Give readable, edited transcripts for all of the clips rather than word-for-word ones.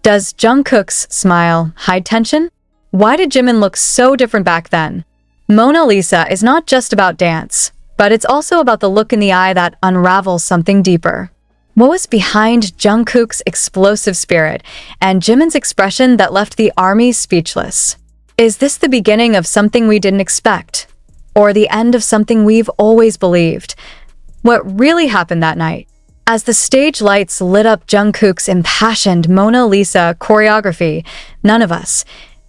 Does Jungkook's smile hide tension? Why did Jimin look so different back then? Mona Lisa is not just about dance, but it's also about the look in the eye that unravels something deeper. What was behind Jungkook's explosive spirit and Jimin's expression that left the army speechless? Is this the beginning of something we didn't expect? Or the end of something we've always believed? What really happened that night? As the stage lights lit up Jungkook's impassioned Mona Lisa choreography, none of us,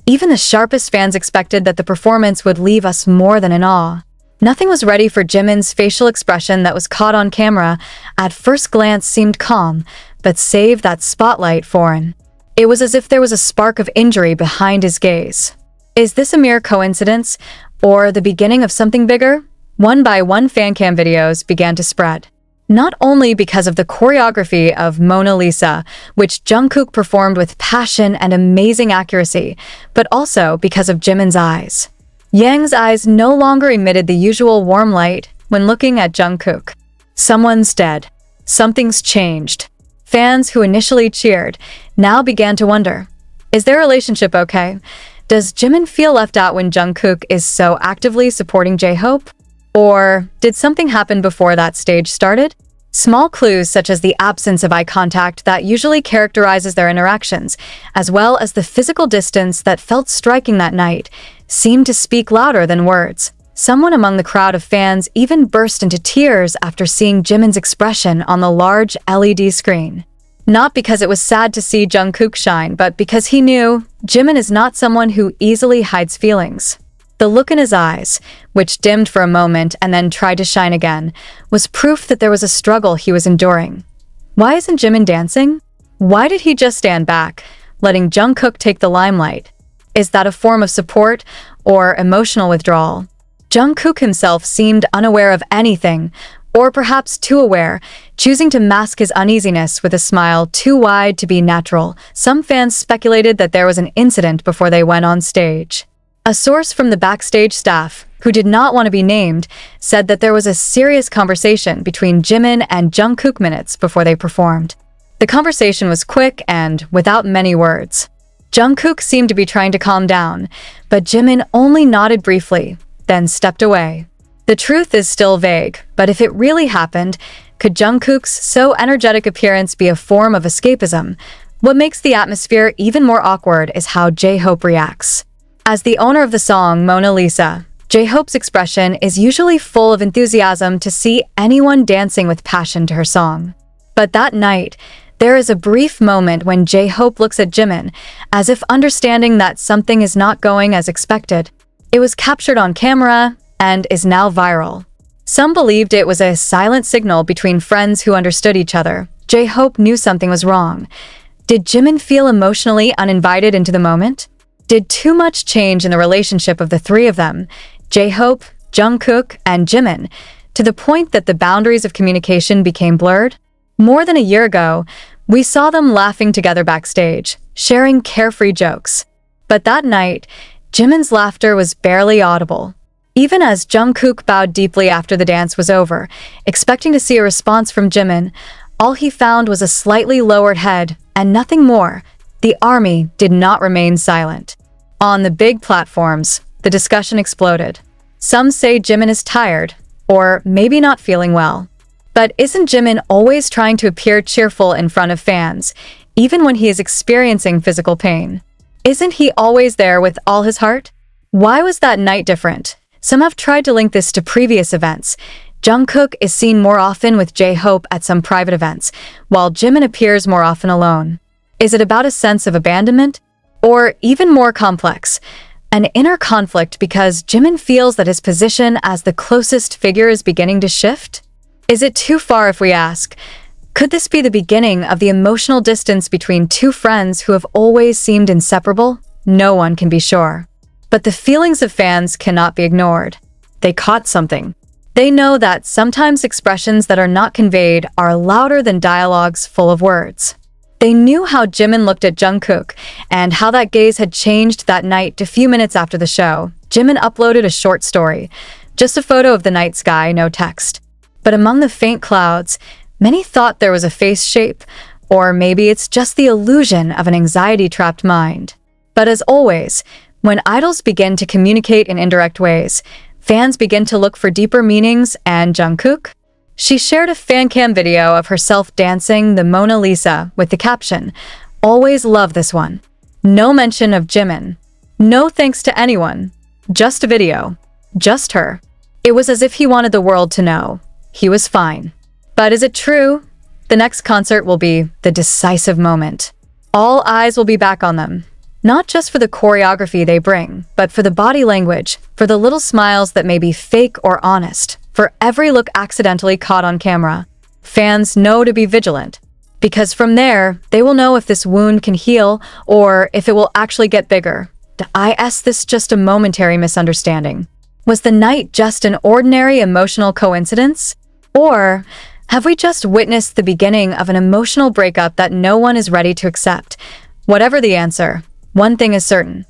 even the sharpest fans, expected that the performance would leave us more than in awe. Nothing was ready for Jimin's facial expression that was caught on camera. At first glance seemed calm, but saved that spotlight for him. It was as if there was a spark of injury behind his gaze. Is this a mere coincidence, or the beginning of something bigger? One by one, fancam videos began to spread. Not only because of the choreography of Mona Lisa, which Jungkook performed with passion and amazing accuracy, but also because of Jimin's eyes. Yang's eyes no longer emitted the usual warm light when looking at Jungkook. Someone's dead. Something's changed. Fans who initially cheered now began to wonder, is their relationship okay? Does Jimin feel left out when Jungkook is so actively supporting J-Hope? Or did something happen before that stage started? Small clues such as the absence of eye contact that usually characterizes their interactions, as well as the physical distance that felt striking that night, seemed to speak louder than words. Someone among the crowd of fans even burst into tears after seeing Jimin's expression on the large LED screen. Not because it was sad to see Jungkook shine, but because he knew Jimin is not someone who easily hides feelings. The look in his eyes, which dimmed for a moment and then tried to shine again, was proof that there was a struggle he was enduring. Why isn't Jimin dancing? Why did he just stand back, letting Jungkook take the limelight? Is that a form of support or emotional withdrawal? Jungkook himself seemed unaware of anything, or perhaps too aware, choosing to mask his uneasiness with a smile too wide to be natural. Some fans speculated that there was an incident before they went on stage. A source from the backstage staff, who did not want to be named, said that there was a serious conversation between Jimin and Jungkook minutes before they performed. The conversation was quick and without many words. Jungkook seemed to be trying to calm down, but Jimin only nodded briefly, then stepped away. The truth is still vague, but if it really happened, could Jungkook's so energetic appearance be a form of escapism? What makes the atmosphere even more awkward is how J-Hope reacts. As the owner of the song Mona Lisa, J-Hope's expression is usually full of enthusiasm to see anyone dancing with passion to her song. But that night, there is a brief moment when J-Hope looks at Jimin, as if understanding that something is not going as expected. It was captured on camera and is now viral. Some believed it was a silent signal between friends who understood each other. J-Hope knew something was wrong. Did Jimin feel emotionally uninvited into the moment? Did too much change in the relationship of the three of them, J-Hope, Jungkook, and Jimin, to the point that the boundaries of communication became blurred? More than a year ago, we saw them laughing together backstage, sharing carefree jokes. But that night, Jimin's laughter was barely audible. Even as Jungkook bowed deeply after the dance was over, expecting to see a response from Jimin, all he found was a slightly lowered head and nothing more. The army did not remain silent. On the big platforms, the discussion exploded. Some say Jimin is tired, or maybe not feeling well. But isn't Jimin always trying to appear cheerful in front of fans, even when he is experiencing physical pain? Isn't he always there with all his heart? Why was that night different? Some have tried to link this to previous events. Jungkook is seen more often with J-Hope at some private events, while Jimin appears more often alone. Is it about a sense of abandonment? Or even more complex, an inner conflict because Jimin feels that his position as the closest figure is beginning to shift? Is it too far if we ask, could this be the beginning of the emotional distance between two friends who have always seemed inseparable? No one can be sure. But the feelings of fans cannot be ignored. They caught something. They know that sometimes expressions that are not conveyed are louder than dialogues full of words. They knew how Jimin looked at Jungkook and how that gaze had changed that night. A few minutes after the show, Jimin uploaded a short story, just a photo of the night sky, no text. But among the faint clouds, many thought there was a face shape, Or maybe it's just the illusion of an anxiety-trapped mind. But as always, when idols begin to communicate in indirect ways, fans begin to look for deeper meanings, and Jungkook? She shared a fan cam video of herself dancing the Mona Lisa with the caption, "Always love this one." No mention of Jimin. No thanks to anyone. Just a video. Just her. It was as if he wanted the world to know. He was fine. But is it true? The next concert will be the decisive moment. All eyes will be back on them. Not just for the choreography they bring, but for the body language, for the little smiles that may be fake or honest, for every look accidentally caught on camera. Fans know to be vigilant, because from there, they will know if this wound can heal or if it will actually get bigger. Is this just a momentary misunderstanding? Was the night just an ordinary emotional coincidence? Or have we just witnessed the beginning of an emotional breakup that no one is ready to accept? Whatever the answer, one thing is certain.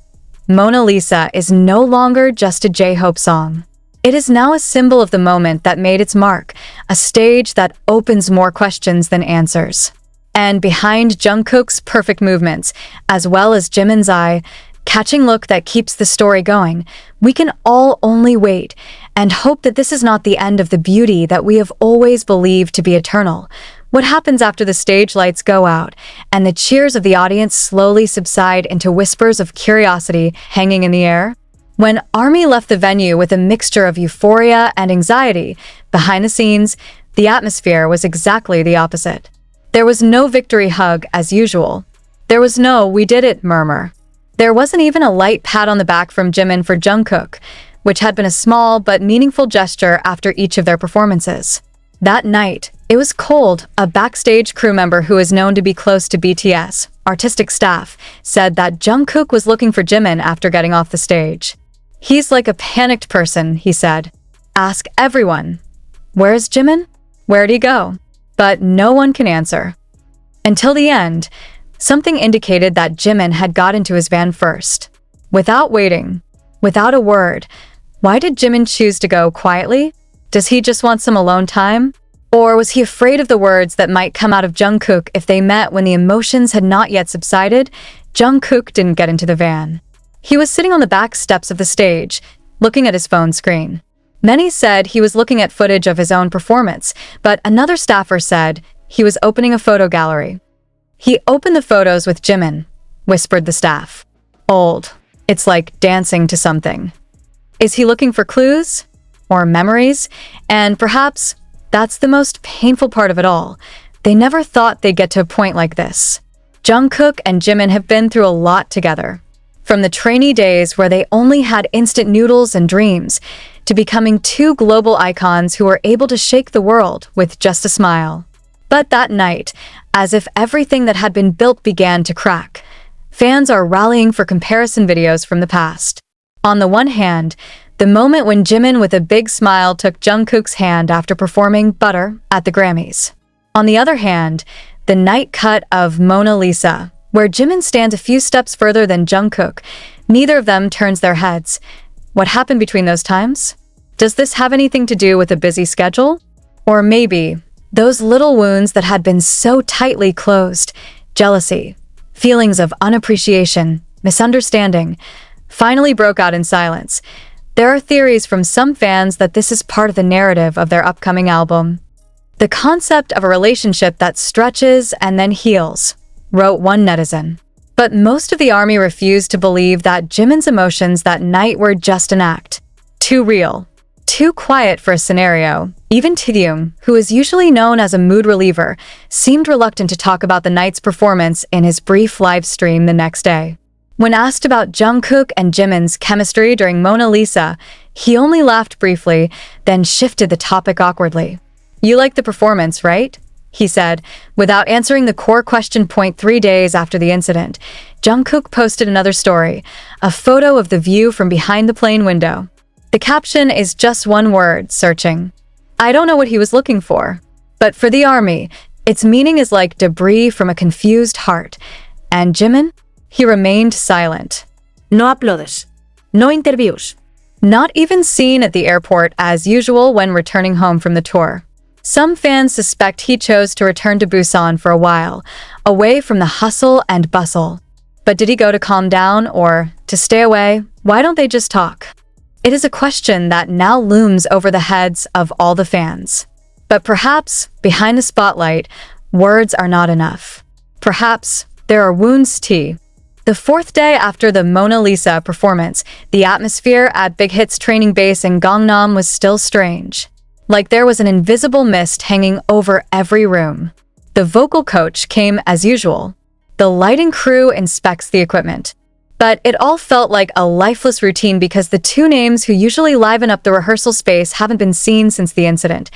Mona Lisa is no longer just a J-Hope song. It is now a symbol of the moment that made its mark, a stage that opens more questions than answers. And behind Jungkook's perfect movements, as well as Jimin's eye-catching look that keeps the story going, we can all only wait and hope that this is not the end of the beauty that we have always believed to be eternal. What happens after the stage lights go out and the cheers of the audience slowly subside into whispers of curiosity hanging in the air? When ARMY left the venue with a mixture of euphoria and anxiety, behind the scenes, the atmosphere was exactly the opposite. There was no victory hug as usual. There was no "we did it" murmur. There wasn't even a light pat on the back from Jimin for Jungkook, which had been a small but meaningful gesture after each of their performances. That night, it was cold. A backstage crew member who is known to be close to BTS artistic staff said that Jungkook was looking for Jimin after getting off the stage. "He's like a panicked person," he said. "Ask everyone. Where's Jimin? Where'd he go?" But no one can answer. Until the end, something indicated that Jimin had got into his van first. Without waiting, without a word. Why did Jimin choose to go quietly? Does he just want some alone time? Or was he afraid of the words that might come out of Jungkook if they met when the emotions had not yet subsided? Jungkook didn't get into the van. He was sitting on the back steps of the stage, looking at his phone screen. Many said he was looking at footage of his own performance, but another staffer said he was opening a photo gallery. "He opened the photos with Jimin," whispered the staff. "Old. It's like dancing to something." Is he looking for clues? Or memories? And perhaps that's the most painful part of it all. They never thought they'd get to a point like this. Jungkook and Jimin have been through a lot together. From the trainee days where they only had instant noodles and dreams, to becoming two global icons who were able to shake the world with just a smile. But that night, as if everything that had been built began to crack, fans are rallying for comparison videos from the past. On the one hand, the moment when Jimin with a big smile took Jungkook's hand after performing Butter at the Grammys. On the other hand, the night cut of Mona Lisa, where Jimin stands a few steps further than Jungkook. Neither of them turns their heads. What happened between those times? Does this have anything to do with a busy schedule? Or maybe those little wounds that had been so tightly closed, jealousy, feelings of unappreciation, misunderstanding, finally broke out in silence. There are theories from some fans that this is part of the narrative of their upcoming album. "The concept of a relationship that stretches and then heals," wrote one netizen. But most of the ARMY refused to believe that Jimin's emotions that night were just an act. Too real. Too quiet for a scenario. Even Taeil, who is usually known as a mood reliever, seemed reluctant to talk about the night's performance in his brief live stream the next day. When asked about Jungkook and Jimin's chemistry during Mona Lisa, he only laughed briefly, then shifted the topic awkwardly. "You liked the performance, right?" he said, without answering the core question. 3 days after the incident, Jungkook posted another story, a photo of the view from behind the plane window. The caption is just one word: searching. I don't know what he was looking for, but for the ARMY, its meaning is like debris from a confused heart. And Jimin? He remained silent. No aplaudes. No interviews. Not even seen at the airport as usual when returning home from the tour. Some fans suspect he chose to return to Busan for a while, away from the hustle and bustle. But did he go to calm down or to stay away? Why don't they just talk? It is a question that now looms over the heads of all the fans. But perhaps, behind the spotlight, words are not enough. Perhaps there are wounds too. The fourth day after the Mona Lisa performance, the atmosphere at Big Hit's training base in Gangnam was still strange. Like there was an invisible mist hanging over every room. The vocal coach came as usual. The lighting crew inspects the equipment. But it all felt like a lifeless routine because the two names who usually liven up the rehearsal space haven't been seen since the incident,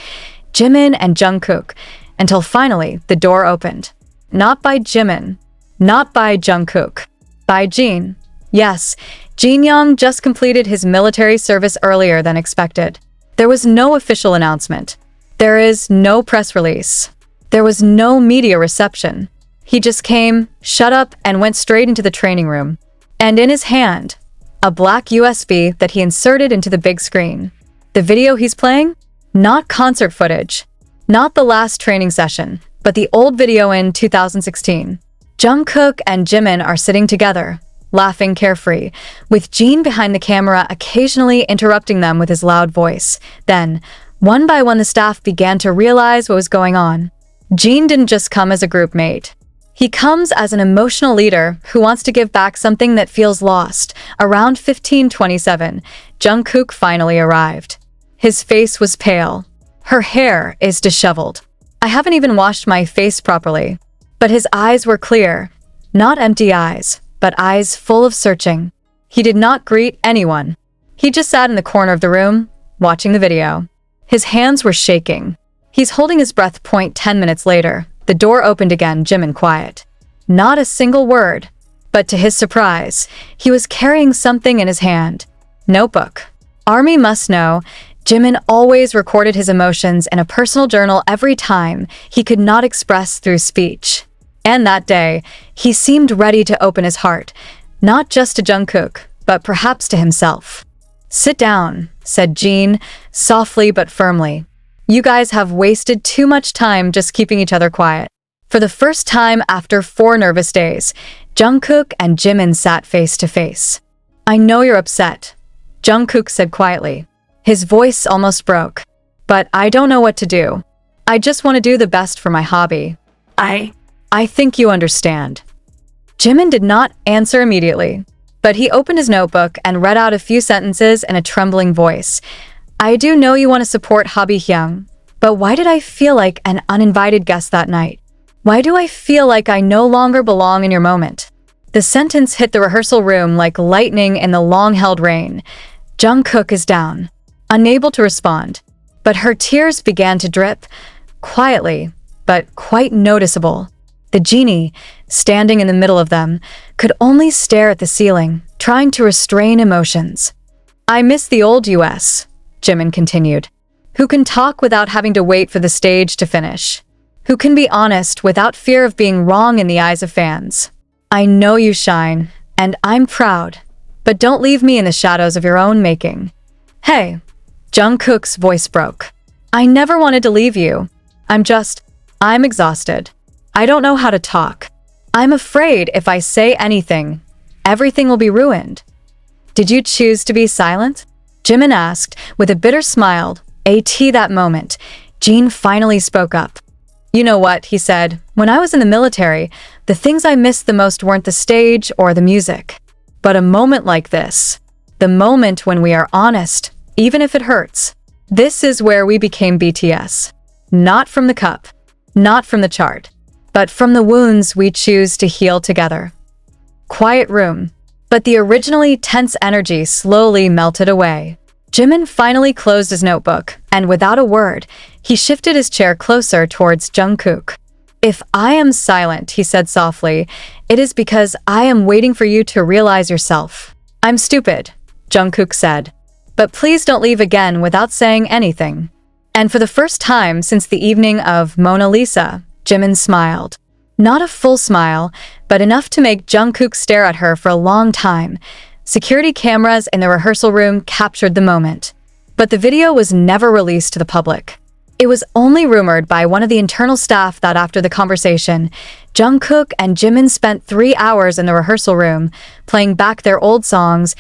Jimin and Jungkook, until finally the door opened. Not by Jimin, not by Jungkook, by Jin. Yes, Jin Young just completed his military service earlier than expected. There was no official announcement. There is no press release. There was no media reception. He just came, shut up, and went straight into the training room. And in his hand, a black USB that he inserted into the big screen. The video he's playing? Not concert footage. Not the last training session, but the old video in 2016. Jungkook and Jimin are sitting together, laughing carefree, with Jin behind the camera occasionally interrupting them with his loud voice. Then, one by one, the staff began to realize what was going on. Jin didn't just come as a group mate. He comes as an emotional leader who wants to give back something that feels lost. Around 15:27, Jungkook finally arrived. His face was pale. Her hair is disheveled. I haven't even washed my face properly. But his eyes were clear. Not empty eyes, but eyes full of searching. He did not greet anyone. He just sat in the corner of the room, watching the video. His hands were shaking. He's holding his breath. 10 minutes later, the door opened again, Jimin quiet. Not a single word. But to his surprise, he was carrying something in his hand. Notebook. Army must know, Jimin always recorded his emotions in a personal journal every time he could not express through speech. And that day, he seemed ready to open his heart, not just to Jungkook, but perhaps to himself. "Sit down," said Jin, softly but firmly. "You guys have wasted too much time just keeping each other quiet." For the first time after 4 nervous days, Jungkook and Jimin sat face to face. "I know you're upset," Jungkook said quietly. His voice almost broke. "But I don't know what to do. I just want to do the best for my hobby. I think you understand." Jimin did not answer immediately, but he opened his notebook and read out a few sentences in a trembling voice. "I do know you want to support Hobby Hyung, but why did I feel like an uninvited guest that night? Why do I feel like I no longer belong in your moment?" The sentence hit the rehearsal room like lightning in the long-held rain. Jungkook is down, unable to respond, but her tears began to drip, quietly, but quite noticeable. The genie, standing in the middle of them, could only stare at the ceiling, trying to restrain emotions. "I miss the old US," Jimin continued. "Who can talk without having to wait for the stage to finish. Who can be honest without fear of being wrong in the eyes of fans. I know you shine, and I'm proud, but don't leave me in the shadows of your own making." "Hey," Jungkook's voice broke. "I never wanted to leave you. I'm exhausted. I don't know how to talk. I'm afraid if I say anything, everything will be ruined." "Did you choose to be silent?" Jimin asked, with a bitter smile. That moment, Jin finally spoke up. "You know what," he said, "when I was in the military, the things I missed the most weren't the stage or the music. But a moment like this, the moment when we are honest, even if it hurts, this is where we became BTS. Not from the cup, not from the chart, but from the wounds we choose to heal together." Quiet room, but the originally tense energy slowly melted away. Jimin finally closed his notebook, and without a word, he shifted his chair closer towards Jungkook. "If I am silent," he said softly, "it is because I am waiting for you to realize yourself." "I'm stupid," Jungkook said, "but please don't leave again without saying anything." And for the first time since the evening of Mona Lisa, Jimin smiled. Not a full smile, but enough to make Jungkook stare at her for a long time. Security cameras in the rehearsal room captured the moment. But the video was never released to the public. It was only rumored by one of the internal staff that after the conversation, Jungkook and Jimin spent 3 hours in the rehearsal room, playing back their old songs